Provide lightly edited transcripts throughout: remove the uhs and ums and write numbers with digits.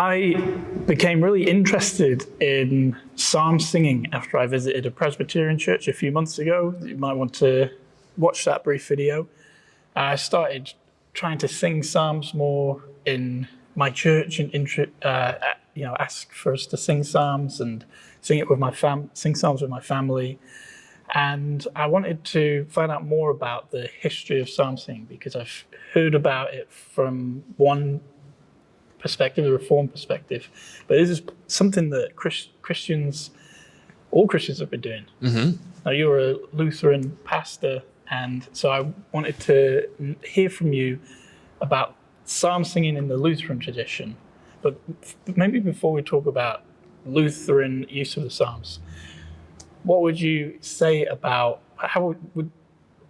I became really interested in psalm singing after I visited a Presbyterian church a few months ago. You might want to watch that brief video. I started trying to sing psalms more in my church and ask for us to sing psalms and sing it with sing psalms with my family. And I wanted to find out more about the history of psalm singing because I've heard about it from one perspective, the Reformed perspective, but this is something that all Christians have been doing. Mm-hmm. Now, you're a Lutheran pastor, and so I wanted to hear from you about psalm singing in the Lutheran tradition. But maybe before we talk about Lutheran use of the psalms, what would you say about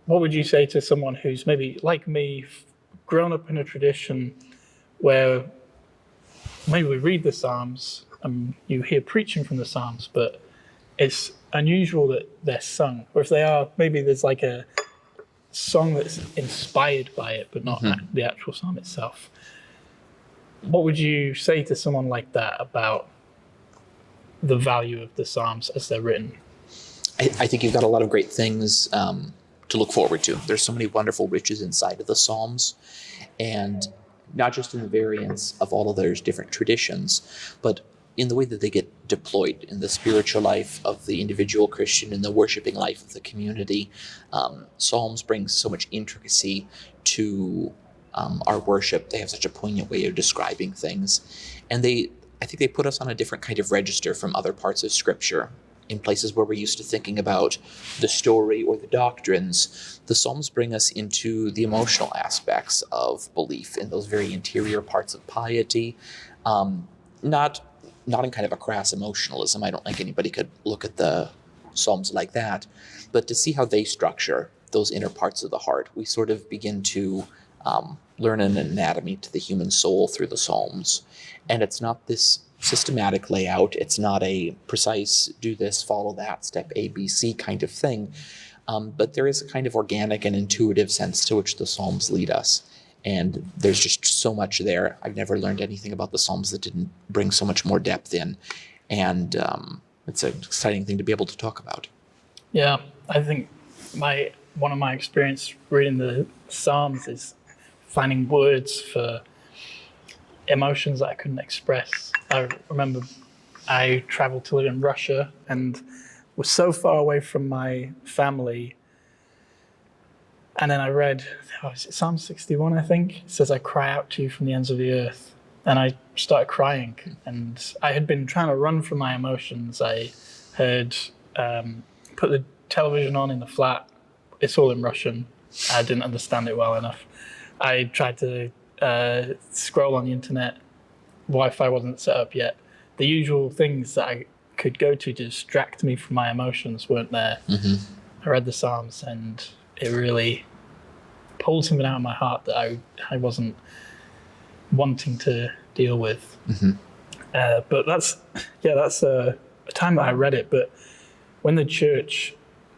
what would you say to someone who's maybe like me, grown up in a tradition where maybe we read the Psalms and you hear preaching from the Psalms, but it's unusual that they're sung. Or if they are, maybe there's like a song that's inspired by it, but not the actual Psalm itself. What would you say to someone like that about the value of the Psalms as they're written? I think you've got a lot of great things to look forward to. There's so many wonderful riches inside of the Psalms, and not just in the variance of all of their different traditions, but in the way that they get deployed in the spiritual life of the individual Christian and the worshiping life of the community. Psalms bring so much intricacy to our worship. They have such a poignant way of describing things. And I think they put us on a different kind of register from other parts of Scripture. In places where we're used to thinking about the story or the doctrines, the Psalms bring us into the emotional aspects of belief in those very interior parts of piety, not in kind of a crass emotionalism. I don't think anybody could look at the Psalms like that, but to see how they structure those inner parts of the heart, we sort of begin to learn an anatomy to the human soul through the Psalms. And it's not this systematic layout. It's not a precise do this, follow that, step A, B, C kind of thing. But there is a kind of organic and intuitive sense to which the Psalms lead us. And there's just so much there. I've never learned anything about the Psalms that didn't bring so much more depth in. And it's an exciting thing to be able to talk about. Yeah, I think one of my experience reading the Psalms is finding words for emotions that I couldn't express. I remember I traveled to live in Russia and was so far away from my family. And then I read, is it Psalm 61, I think? It says, I cry out to you from the ends of the earth. And I started crying. And I had been trying to run from my emotions. I had put the television on in the flat. It's all in Russian. I didn't understand it well enough. I tried to scroll on the internet. Wi-Fi wasn't set up yet. The usual things that I could go to distract me from my emotions weren't there. Mm-hmm. I read the Psalms and it really pulled something out of my heart that I wasn't wanting to deal with. Mm-hmm. But that's a time that I read it. But when the church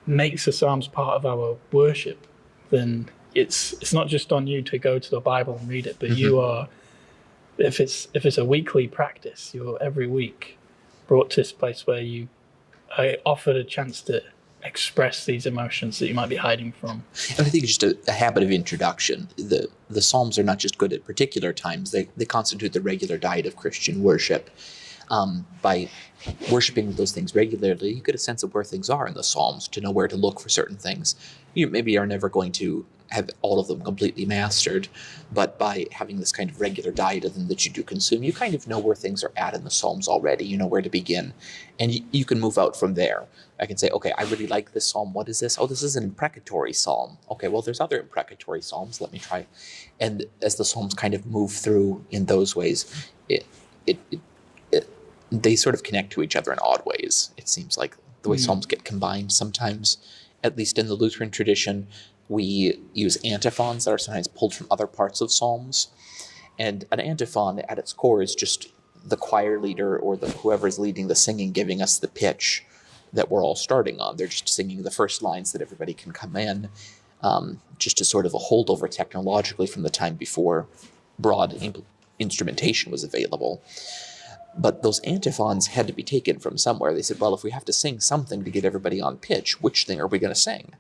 makes the Psalms part of our worship, then it's not just on you to go to the Bible and read it, but you are, if it's a weekly practice, you're every week brought to this place where you are offered a chance to express these emotions that you might be hiding from. And I think it's just a habit of introduction. The Psalms are not just good at particular times. They constitute the regular diet of Christian worship. By worshiping those things regularly, you get a sense of where things are in the Psalms, to know where to look for certain things. You maybe are never going to have all of them completely mastered, but by having this kind of regular diet of them that you do consume, you kind of know where things are at in the Psalms already. You know where to begin, and you can move out from there. I can say, okay, I really like this psalm. What is this? Oh, this is an imprecatory psalm. Okay, well, there's other imprecatory psalms. Let me try. And as the Psalms kind of move through in those ways, they sort of connect to each other in odd ways. It seems like the way Psalms get combined sometimes, at least in the Lutheran tradition, we use antiphons that are sometimes pulled from other parts of Psalms. And an antiphon at its core is just the choir leader or whoever is leading the singing giving us the pitch that we're all starting on. They're just singing the first lines that everybody can come in, just as sort of a holdover technologically from the time before broad instrumentation was available. But those antiphons had to be taken from somewhere. They said, well, if we have to sing something to get everybody on pitch, which thing are we going to sing?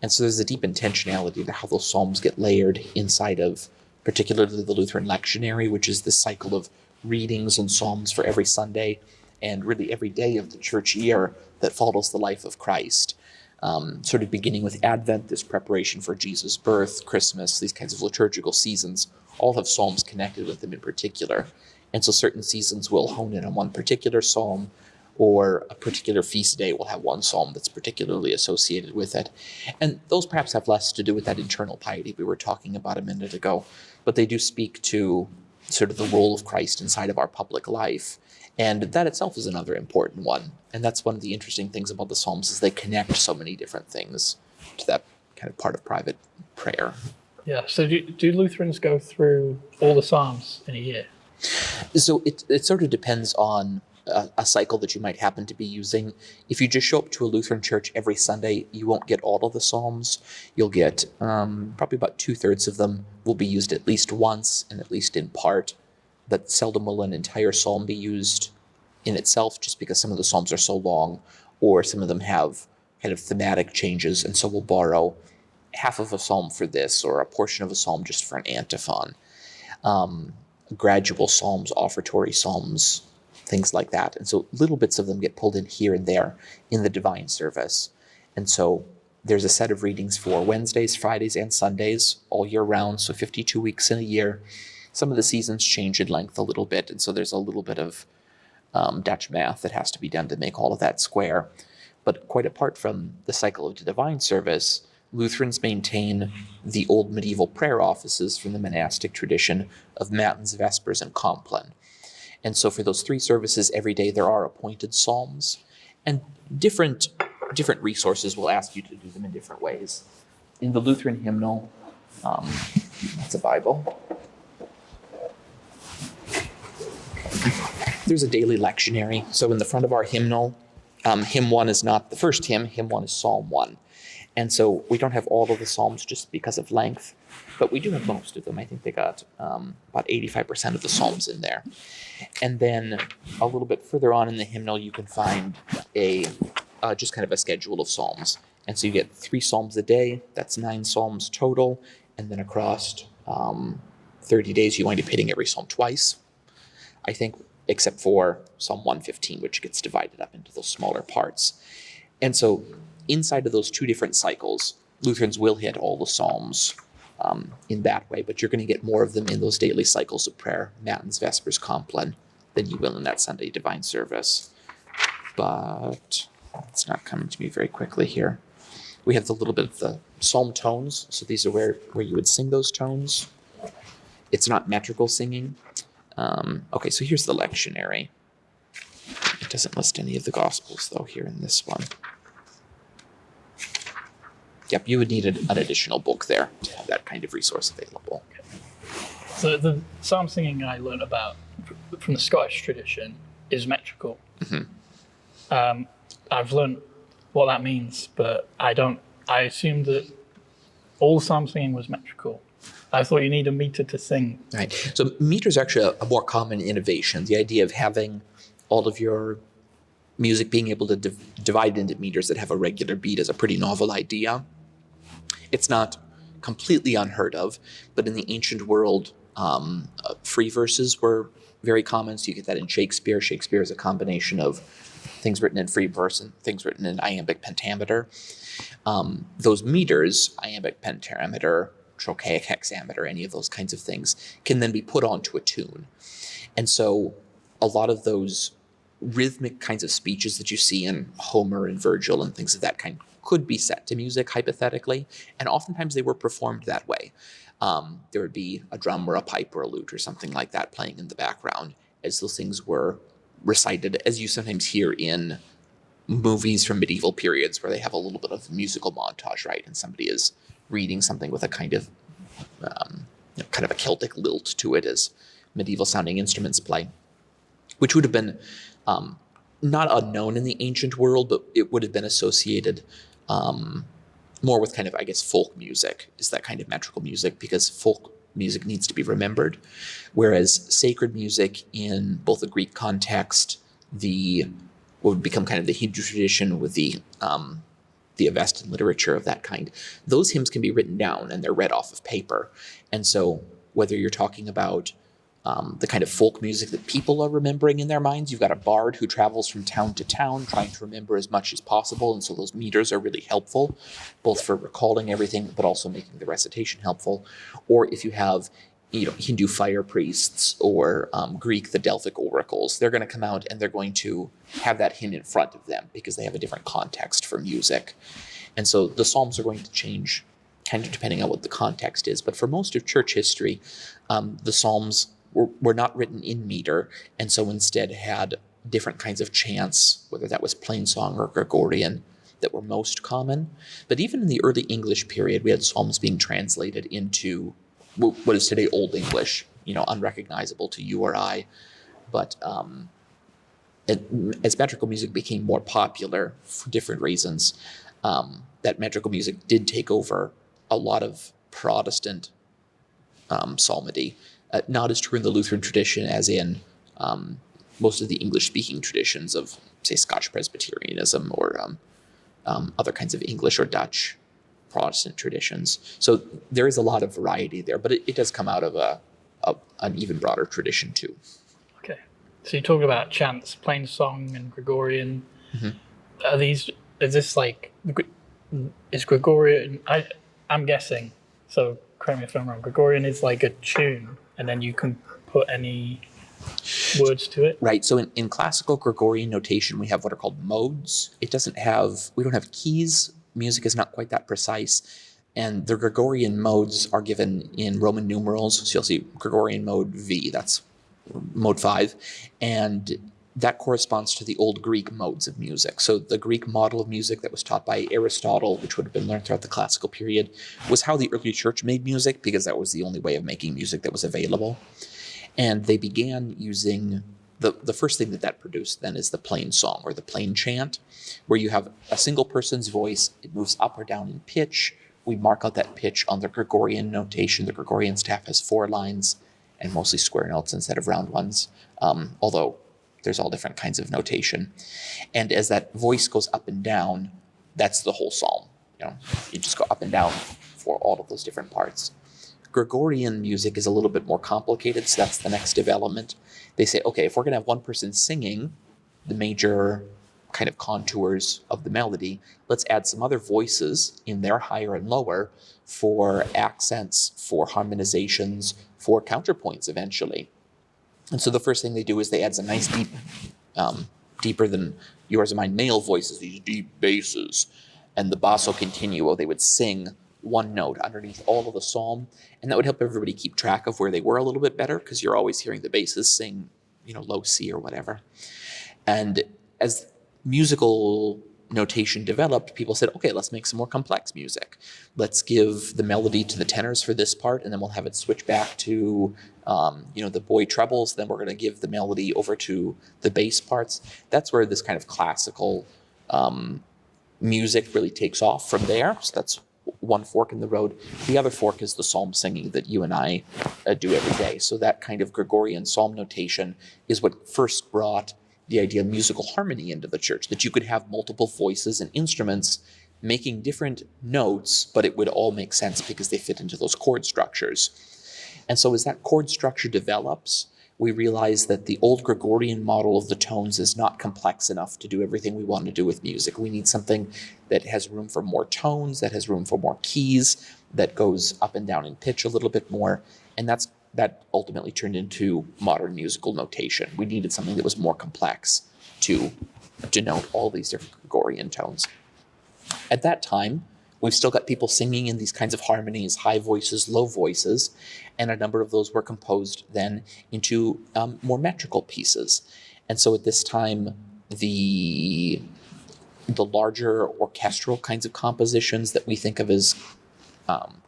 And so there's a deep intentionality to how those psalms get layered inside of particularly the Lutheran lectionary, which is this cycle of readings and psalms for every Sunday and really every day of the church year that follows the life of Christ. Sort of beginning with Advent, this preparation for Jesus' birth, Christmas, these kinds of liturgical seasons, all have psalms connected with them in particular. And so certain seasons will hone in on one particular psalm, or a particular feast day will have one psalm that's particularly associated with it. And those perhaps have less to do with that internal piety we were talking about a minute ago, but they do speak to sort of the role of Christ inside of our public life. And that itself is another important one. And that's one of the interesting things about the Psalms is they connect so many different things to that kind of part of private prayer. Yeah, so do Lutherans go through all the Psalms in a year? So it sort of depends on a cycle that you might happen to be using. If you just show up to a Lutheran church every Sunday, you won't get all of the Psalms. You'll get probably about 2/3 of them will be used at least once and at least in part, but seldom will an entire psalm be used in itself, just because some of the psalms are so long, or some of them have kind of thematic changes, and so we'll borrow half of a psalm for this, or a portion of a psalm just for an antiphon. Gradual psalms, offertory psalms, things like that. And so little bits of them get pulled in here and there in the divine service. And so there's a set of readings for Wednesdays, Fridays, and Sundays all year round, so 52 weeks in a year. Some of the seasons change in length a little bit, and so there's a little bit of Dutch math that has to be done to make all of that square. But quite apart from the cycle of the divine service, Lutherans maintain the old medieval prayer offices from the monastic tradition of Matins, Vespers, and Compline. And so for those three services every day, there are appointed psalms, and different resources will ask you to do them in different ways. In the Lutheran hymnal, that's a Bible. There's a daily lectionary. So in the front of our hymnal, hymn 1 is not the first hymn. Hymn 1 is Psalm 1. And so we don't have all of the psalms just because of length, but we do have most of them. I think they got about 85% of the psalms in there. And then a little bit further on in the hymnal, you can find a just kind of a schedule of psalms. And so you get 3 psalms a day. That's 9 psalms total. And then across 30 days, you wind up hitting every psalm twice, I think, except for Psalm 115, which gets divided up into those smaller parts. And so inside of those 2 different cycles, Lutherans will hit all the psalms in that way, but you're going to get more of them in those daily cycles of prayer, Matins, Vespers, Compline, than you will in that Sunday divine service. But it's not coming to me very quickly here. We have the little bit of the psalm tones, so these are where you would sing those tones. It's not metrical singing. Okay, so here's the lectionary. It doesn't list any of the Gospels, though, here in this one. Yep, you would need an additional book there to have that kind of resource available. So the psalm singing I learned about from the Scottish tradition is metrical. Mm-hmm. I've learned what that means, but I assumed that all psalm singing was metrical. I thought you need a meter to sing. Right. So meter is actually a more common innovation. The idea of having all of your music being able to divide into meters that have a regular beat is a pretty novel idea. It's not completely unheard of, but in the ancient world, free verses were very common. So you get that in Shakespeare. Shakespeare is a combination of things written in free verse and things written in iambic pentameter. Those meters, iambic pentameter, trochaic hexameter, any of those kinds of things, can then be put onto a tune. And so a lot of those rhythmic kinds of speeches that you see in Homer and Virgil and things of that kind could be set to music, hypothetically, and oftentimes they were performed that way. There would be a drum or a pipe or a lute or something like that playing in the background as those things were recited, as you sometimes hear in movies from medieval periods where they have a little bit of musical montage, right? And somebody is reading something with a kind of a Celtic lilt to it as medieval sounding instruments play, which would have been not unknown in the ancient world, but it would have been associated more with kind of, I guess, folk music is that kind of metrical music, because folk music needs to be remembered, whereas sacred music in both the Greek context, what would become kind of the Hebrew tradition with the Avestan literature of that kind, those hymns can be written down and they're read off of paper. And so whether you're talking about the kind of folk music that people are remembering in their minds, you've got a bard who travels from town to town trying to remember as much as possible, and so those meters are really helpful, both for recalling everything, but also making the recitation helpful. Or if you have Hindu fire priests or Greek, the Delphic oracles, they're going to come out and they're going to have that hymn in front of them because they have a different context for music. And so the Psalms are going to change kind of depending on what the context is. But for most of church history, the Psalms were not written in meter, and so instead had different kinds of chants, whether that was plainsong or Gregorian, that were most common. But even in the early English period, we had Psalms being translated into what is today Old English, unrecognizable to you or I. But as metrical music became more popular for different reasons, that metrical music did take over a lot of Protestant psalmody. Not as true in the Lutheran tradition as in most of the English-speaking traditions of, say, Scotch Presbyterianism or other kinds of English or Dutch Protestant traditions. So there is a lot of variety there, but it does come out of an even broader tradition too. Okay. So you talk about chants, plainsong and Gregorian. Mm-hmm. Is Gregorian, I'm guessing, so correct me if I'm wrong, Gregorian is like a tune, and then you can put any words to it? Right. So in classical Gregorian notation, we have what are called modes. We don't have keys. Music is not quite that precise. And the Gregorian modes are given in Roman numerals. So you'll see Gregorian mode V, that's mode 5. And that corresponds to the old Greek modes of music. So the Greek model of music that was taught by Aristotle, which would have been learned throughout the classical period, was how the early church made music, because that was the only way of making music that was available. And they began using the first thing that produced then is the plain song or the plain chant, where you have a single person's voice. It moves up or down in pitch. We mark out that pitch on the Gregorian notation. The Gregorian staff has 4 lines and mostly square notes instead of round ones, although there's all different kinds of notation. And as that voice goes up and down, that's the whole psalm. You just go up and down for all of those different parts. Gregorian music is a little bit more complicated, so that's the next development. They say, okay, if we're going to have one person singing the major kind of contours of the melody, let's add some other voices in there, higher and lower, for accents, for harmonizations, for counterpoints eventually. And so the first thing they do is they add some nice deep, deeper than yours and mine male voices, these deep basses, and the basso continuo. They would sing one note underneath all of the psalm, and that would help everybody keep track of where they were a little bit better, because you're always hearing the basses sing, low C or whatever. And as musical notation developed, people said, okay, let's make some more complex music. Let's give the melody to the tenors for this part, and then we'll have it switch back to, the boy trebles. Then we're going to give the melody over to the bass parts. That's where this kind of classical music really takes off from there. So that's one fork in the road. The other fork is the psalm singing that you and I do every day. So that kind of Gregorian psalm notation is what first brought the idea of musical harmony into the church, that you could have multiple voices and instruments making different notes, but it would all make sense because they fit into those chord structures. And so as that chord structure develops, we realize that the old Gregorian model of the tones is not complex enough to do everything we want to do with music. We need something that has room for more tones, that has room for more keys, that goes up and down in pitch a little bit more. And that ultimately turned into modern musical notation. We needed something that was more complex to denote all these different Gregorian tones. At that time, we've still got people singing in these kinds of harmonies, high voices, low voices, and a number of those were composed then into more metrical pieces. And so at this time, the larger orchestral kinds of compositions that we think of as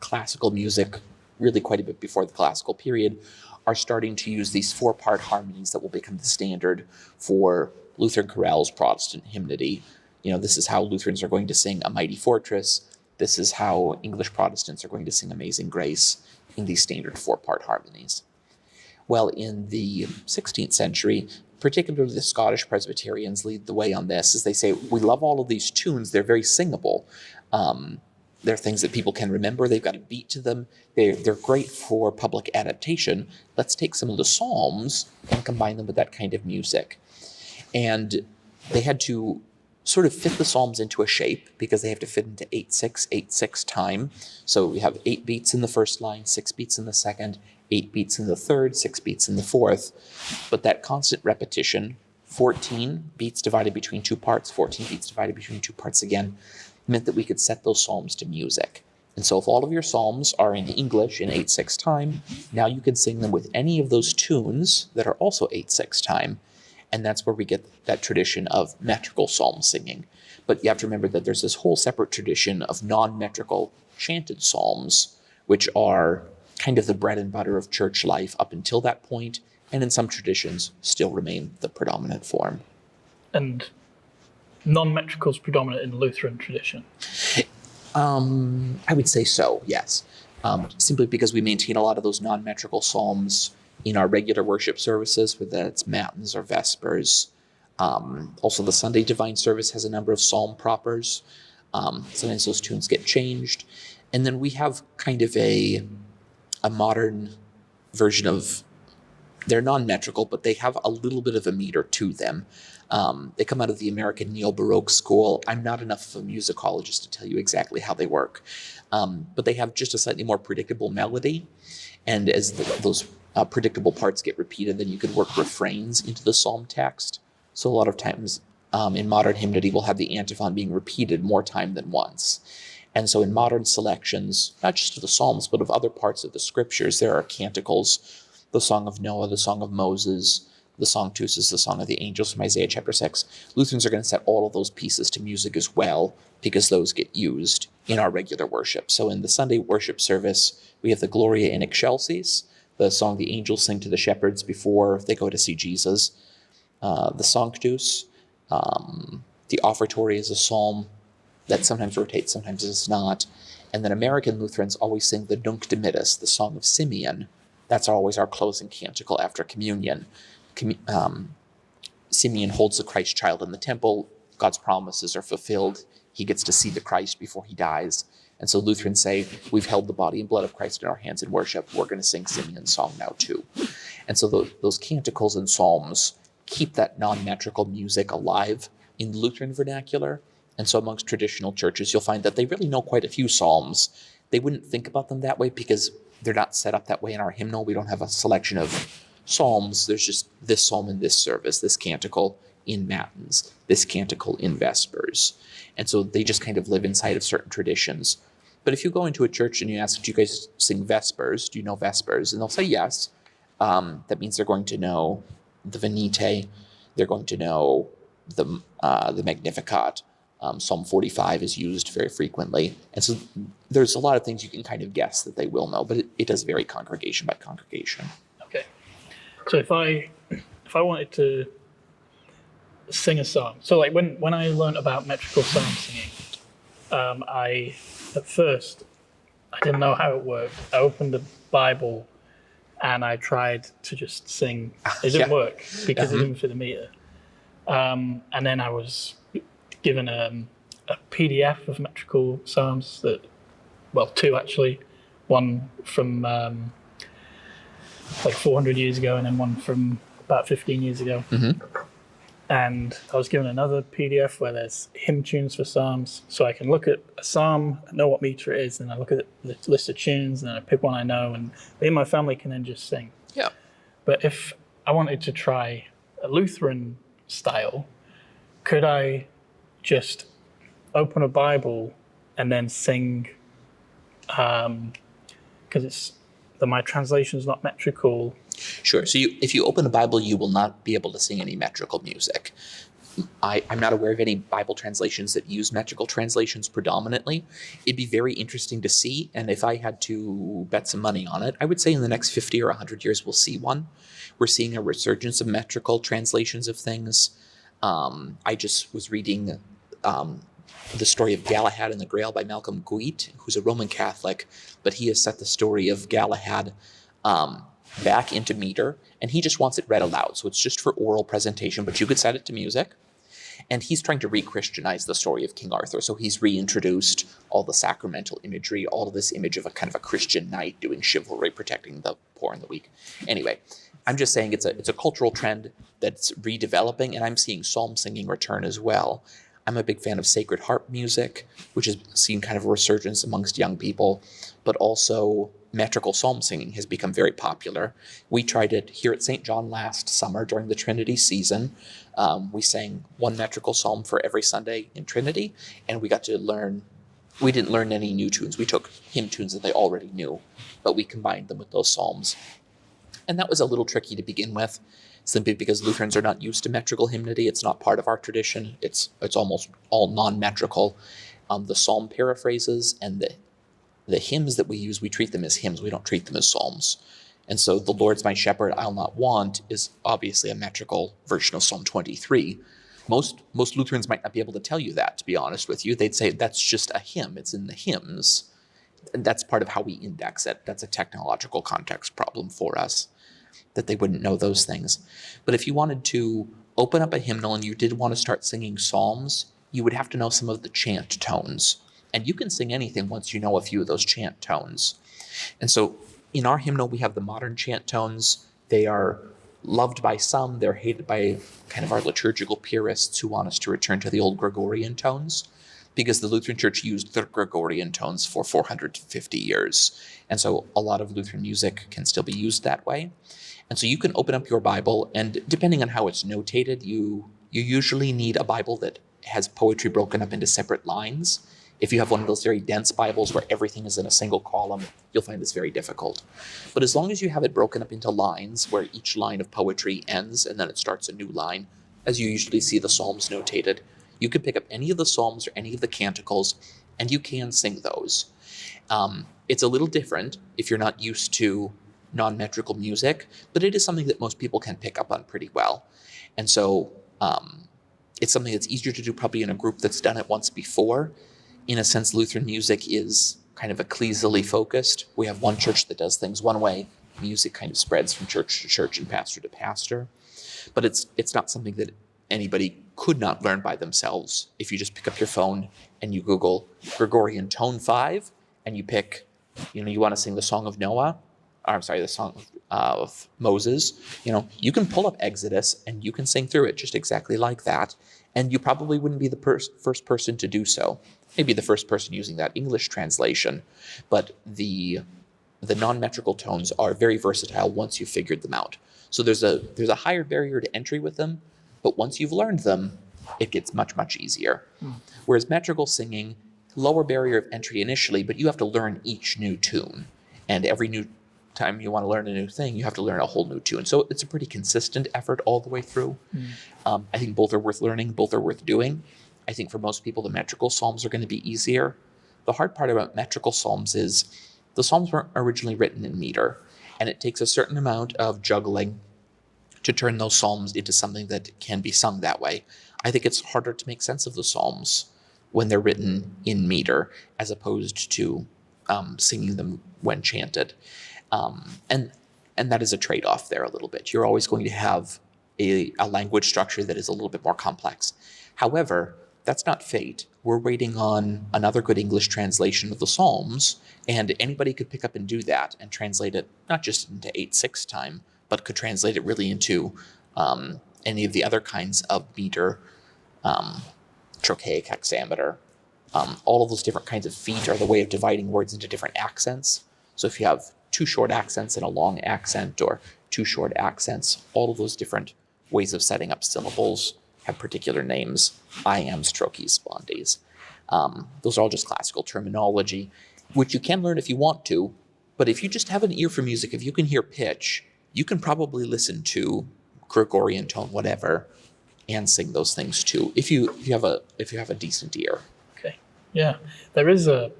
classical music, really quite a bit before the classical period, are starting to use these 4-part harmonies that will become the standard for Lutheran chorales, Protestant hymnody. This is how Lutherans are going to sing A Mighty Fortress. This is how English Protestants are going to sing Amazing Grace. in these standard 4-part harmonies. Well, in the 16th century, particularly the Scottish Presbyterians lead the way on this, as they say, we love all of these tunes, they're very singable. They're things that people can remember, they've got a beat to them, they're great for public adaptation. Let's take some of the psalms and combine them with that kind of music. And they had to sort of fit the psalms into a shape because they have to fit into 8/6, 8/6 time. So we have 8 beats in the first line, 6 beats in the second, 8 beats in the third, 6 beats in the fourth. But that constant repetition, 14 beats divided between 2 parts, 14 beats divided between 2 parts again, meant that we could set those psalms to music. And so if all of your psalms are in English in 8/6 time, now you can sing them with any of those tunes that are also 8/6 time. And that's where we get that tradition of metrical psalm singing. But you have to remember that there's this whole separate tradition of non-metrical chanted psalms, which are kind of the bread and butter of church life up until that point, and in some traditions still remain the predominant form. And non-metrical is predominant in Lutheran tradition? I would say so, yes. Simply because we maintain a lot of those non-metrical psalms in our regular worship services, whether that's matins or vespers. Also, the Sunday Divine Service has a number of psalm propers. Sometimes those tunes get changed. And then we have kind of a modern version of, they're non-metrical, but they have a little bit of a meter to them. They come out of the American Neo-Baroque school. I'm not enough of a musicologist to tell you exactly how they work. But they have just a slightly more predictable melody. And as those predictable parts get repeated, then you can work refrains into the psalm text. So a lot of times in modern hymnody, we'll have the antiphon being repeated more time than once. And so in modern selections, not just of the Psalms, but of other parts of the Scriptures, there are canticles, the Song of Noah, the Song of Moses, the Sanctus, the Song of the Angels from Isaiah chapter 6. Lutherans are going to set all of those pieces to music as well, because those get used in our regular worship. So in the Sunday worship service, we have the Gloria in Excelsis, the song the angels sing to the shepherds before they go to see Jesus. The Sanctus, the Offertory is a psalm that sometimes rotates, sometimes it's not. And then American Lutherans always sing the Nunc Dimittis, the Song of Simeon. That's always our closing canticle after communion. Simeon holds the Christ child in the temple. God's promises are fulfilled. He gets to see the Christ before he dies. And so Lutherans say, we've held the body and blood of Christ in our hands in worship. We're going to sing Simeon's song now too. And so those canticles and psalms keep that non-metrical music alive in Lutheran vernacular. And so amongst traditional churches, you'll find that they really know quite a few psalms. They wouldn't think about them that way because they're not set up that way in our hymnal. We don't have a selection of psalms. There's just this psalm in this service, this canticle in matins, this canticle in vespers. And so they just kind of live inside of certain traditions. But if you go into a church and you ask, do you guys sing vespers? Do you know vespers? And they'll say yes. That means they're going to know the Venite. They're going to know the Magnificat. Psalm 45 is used very frequently. And so there's a lot of things you can kind of guess that they will know, but it does vary congregation by congregation. Okay. So if I wanted to sing a psalm, so like when I learned about metrical psalm singing, at first I didn't know how it worked. I opened the Bible and I tried to just sing. It didn't work because it didn't fit the meter. And then I was given a PDF of metrical psalms two actually, one from like 400 years ago and then one from about 15 years ago. Mm-hmm. And I was given another PDF where there's hymn tunes for psalms, so I can look at a psalm, know what meter it is, and I look at the list of tunes, and I pick one I know, and me and my family can then just sing. Yeah. But if I wanted to try a Lutheran style, could I just open a Bible and then sing? Because my translation is not metrical. Sure. So if you open a Bible, you will not be able to sing any metrical music. I'm not aware of any Bible translations that use metrical translations predominantly. It'd be very interesting to see, and if I had to bet some money on it, I would say in the next 50 or 100 years we'll see one. We're seeing a resurgence of metrical translations of things. I just was reading the story of Galahad and the Grail by Malcolm Guite, who's a Roman Catholic, but he has set the story of Galahad back into meter, and he just wants it read aloud. So it's just for oral presentation, but you could set it to music. And he's trying to re-Christianize the story of King Arthur. So he's reintroduced all the sacramental imagery, all of this image of a kind of a Christian knight doing chivalry, protecting the poor and the weak. Anyway, I'm just saying it's a cultural trend that's redeveloping, and I'm seeing psalm singing return as well. I'm a big fan of sacred harp music, which has seen kind of a resurgence amongst young people, but also metrical psalm singing has become very popular. We tried it here at St. John last summer during the Trinity season. We sang one metrical psalm for every Sunday in Trinity, and we got to learn. We didn't learn any new tunes. We took hymn tunes that they already knew, but we combined them with those psalms. And that was a little tricky to begin with, simply because Lutherans are not used to metrical hymnody. It's not part of our tradition. It's almost all non-metrical. The psalm paraphrases and the hymns that we use, we treat them as hymns. We don't treat them as psalms. And so the Lord's my shepherd, I'll not want is obviously a metrical version of Psalm 23. Most Lutherans might not be able to tell you that, to be honest with you. They'd say that's just a hymn. It's in the hymns. And that's part of how we index it. That's a technological context problem for us, that they wouldn't know those things. But if you wanted to open up a hymnal and you did want to start singing psalms, you would have to know some of the chant tones. And you can sing anything once you know a few of those chant tones. And so in our hymnal, we have the modern chant tones. They are loved by some. They're hated by kind of our liturgical purists who want us to return to the old Gregorian tones, because the Lutheran Church used the Gregorian tones for 450 years. And so a lot of Lutheran music can still be used that way. And so you can open up your Bible, and depending on how it's notated, you usually need a Bible that has poetry broken up into separate lines. If you have one of those very dense Bibles where everything is in a single column, you'll find this very difficult. But as long as you have it broken up into lines where each line of poetry ends and then it starts a new line, as you usually see the Psalms notated, you can pick up any of the Psalms or any of the canticles, and you can sing those. It's a little different if you're not used to non-metrical music, but it is something that most people can pick up on pretty well. And so it's something that's easier to do probably in a group that's done it once before. In a sense, Lutheran music is kind of ecclesially focused. We have one church that does things one way. Music kind of spreads from church to church and pastor to pastor. But it's not something that anybody could not learn by themselves. If you just pick up your phone and you Google Gregorian tone 5 and you pick, you want to sing the Song of Noah, the Song of Moses, you can pull up Exodus and you can sing through it just exactly like that. And you probably wouldn't be the first person to do so. Maybe the first person using that English translation, but the non-metrical tones are very versatile once you've figured them out. So there's a higher barrier to entry with them, but once you've learned them, it gets much, much easier. Whereas metrical singing, lower barrier of entry initially, but you have to learn each new tune. And every new time you want to learn a new thing, you have to learn a whole new tune. So it's a pretty consistent effort all the way through. I think both are worth learning, both are worth doing. I think for most people, the metrical psalms are going to be easier. The hard part about metrical psalms is the psalms weren't originally written in meter, and it takes a certain amount of juggling to turn those psalms into something that can be sung that way. I think it's harder to make sense of the psalms when they're written in meter as opposed to singing them when chanted. And that is a trade-off there a little bit. You're always going to have a language structure that is a little bit more complex. However, that's not fate. We're waiting on another good English translation of the Psalms, and anybody could pick up and do that and translate it not just into 8/6 time, but could translate it really into any of the other kinds of meter, trochaic, hexameter. All of those different kinds of feet are the way of dividing words into different accents. So if you have 2 short accents and a long accent, or 2 short accents, all of those different ways of setting up syllables have particular names. Iams, trochees, spondes. Those are all just classical terminology, which you can learn if you want to. But if you just have an ear for music, if you can hear pitch, you can probably listen to Gregorian tone, whatever, and sing those things too. If you have a decent ear. Okay. Yeah, there is a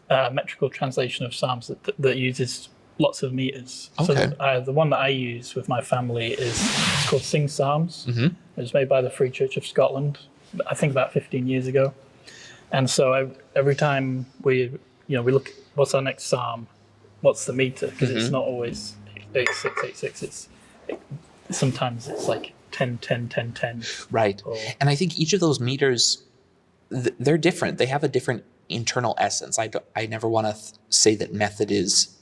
metrical translation of Psalms that uses lots of meters. Okay. So the one that I use with my family is called Sing Psalms. Mm-hmm. It was made by the Free Church of Scotland, I think about 15 years ago. And so every time we look, what's our next psalm? What's the meter? Because it's not always 86, 86. Sometimes it's like 10, 10, 10, 10. Right. And I think each of those meters, they're different. They have a different internal essence. I never want to say that method is,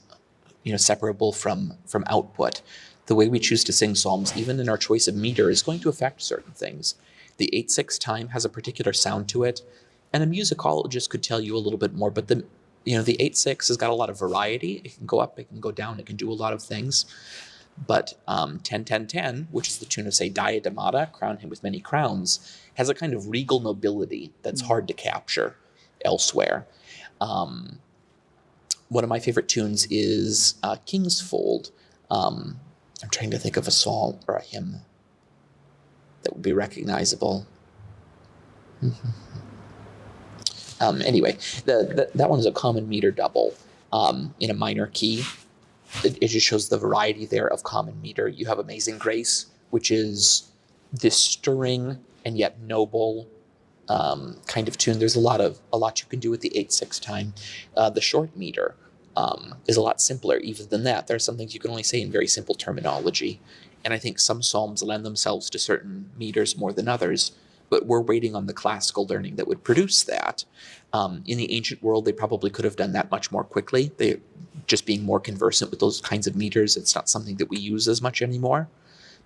separable from output. The way we choose to sing psalms, even in our choice of meter, is going to affect certain things. The 8/6 time has a particular sound to it, and a musicologist could tell you a little bit more. But the 8/6 has got a lot of variety. It can go up, it can go down, it can do a lot of things. But 10-10-10, which is the tune of, say, Diademata, Crown Him with Many Crowns, has a kind of regal nobility that's hard to capture elsewhere. One of my favorite tunes is King's Fold. I'm trying to think of a psalm or a hymn that would be recognizable. Anyway, that one is a common meter double in a minor key. It just shows the variety there of common meter. You have Amazing Grace, which is this stirring and yet noble kind of tune. There's a lot you can do with the 8/6 time. The short meter is a lot simpler even than that. There are some things you can only say in very simple terminology. And I think some psalms lend themselves to certain meters more than others, but we're waiting on the classical learning that would produce that. In the ancient world, they probably could have done that much more quickly. They just being more conversant with those kinds of meters, it's not something that we use as much anymore.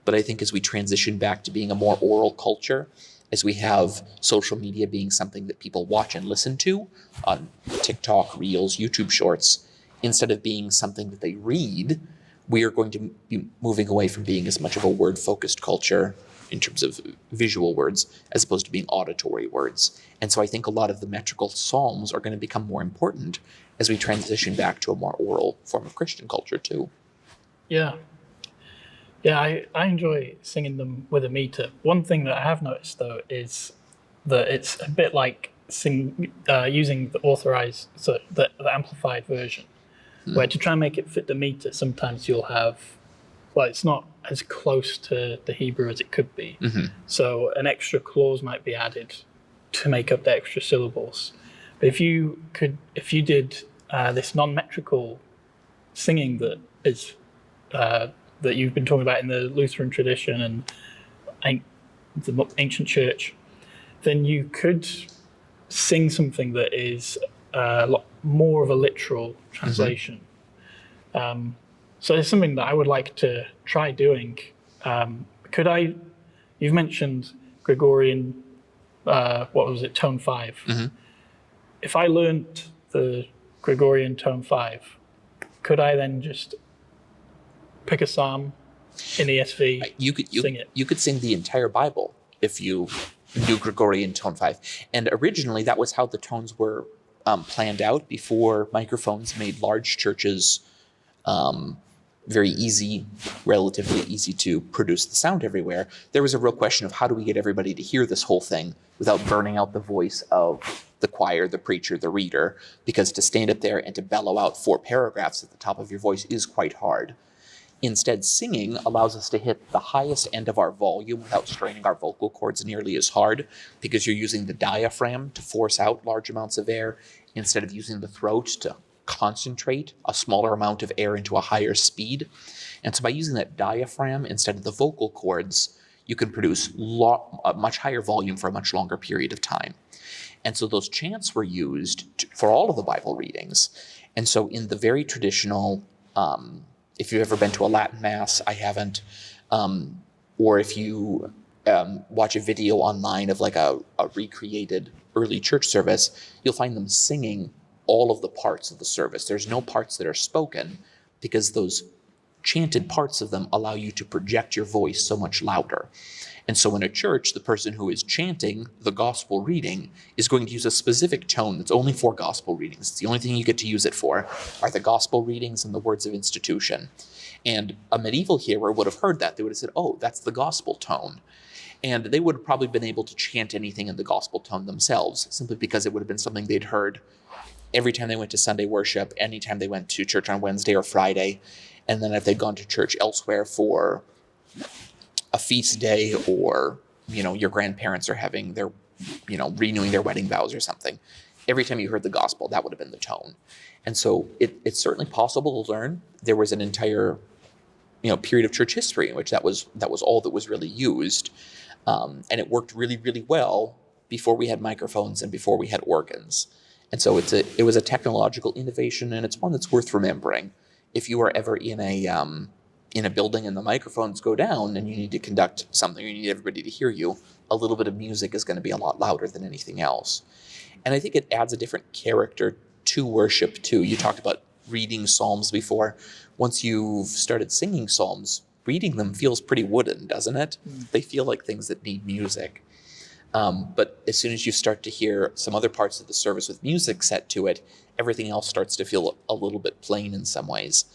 But I think as we transition back to being a more oral culture, as we have social media being something that people watch and listen to on TikTok, Reels, YouTube Shorts, instead of being something that they read, we are going to be moving away from being as much of a word-focused culture in terms of visual words, as opposed to being auditory words. And so I think a lot of the metrical psalms are going to become more important as we transition back to a more oral form of Christian culture too. Yeah, I enjoy singing them with a meter. One thing that I have noticed though is that it's a bit like using the authorized, so the amplified version, where to try and make it fit the meter, sometimes you'll have, well, it's not as close to the Hebrew as it could be. So an extra clause might be added to make up the extra syllables. But if you did this non-metrical singing that is that you've been talking about in the Lutheran tradition and the ancient church, then you could sing something that is a lot more of a literal translation. So it's something that I would like to try doing. You've mentioned Gregorian, what was it, tone 5. If I learned the Gregorian tone 5, could I then just pick a psalm in ESV, sing it? You could sing the entire Bible if you knew Gregorian tone 5. And originally that was how the tones were planned out before microphones made large churches very easy, relatively easy to produce the sound everywhere. There was a real question of how do we get everybody to hear this whole thing without burning out the voice of the choir, the preacher, the reader, because to stand up there and to bellow out 4 paragraphs at the top of your voice is quite hard. Instead, singing allows us to hit the highest end of our volume without straining our vocal cords nearly as hard, because you're using the diaphragm to force out large amounts of air instead of using the throat to concentrate a smaller amount of air into a higher speed. And so by using that diaphragm instead of the vocal cords, you can produce a much higher volume for a much longer period of time. And so those chants were used for all of the Bible readings. And so in the very traditional, if you've ever been to a Latin Mass, I haven't, or if you watch a video online of like a recreated early church service, you'll find them singing all of the parts of the service. There's no parts that are spoken because those chanted parts of them allow you to project your voice so much louder. And so in a church, the person who is chanting the gospel reading is going to use a specific tone that's only for gospel readings. It's the only thing you get to use it for are the gospel readings and the words of institution. And a medieval hearer would have heard that. They would have said, oh, that's the gospel tone. And they would have probably been able to chant anything in the gospel tone themselves, simply because it would have been something they'd heard every time they went to Sunday worship, anytime they went to church on Wednesday or Friday. And then if they'd gone to church elsewhere for a feast day or your grandparents are having their, renewing their wedding vows or something. Every time you heard the gospel, that would have been the tone. And so it's certainly possible to learn. There was an entire, period of church history in which that was all that was really used. And it worked really, really well before we had microphones and before we had organs. And so it was a technological innovation, and it's one that's worth remembering. If you are ever in a building and the microphones go down and you need to conduct something, or you need everybody to hear you, a little bit of music is going to be a lot louder than anything else. And I think it adds a different character to worship too. You talked about reading psalms before. Once you've started singing psalms, reading them feels pretty wooden, doesn't it? They feel like things that need music. But as soon as you start to hear some other parts of the service with music set to it, everything else starts to feel a little bit plain in some ways.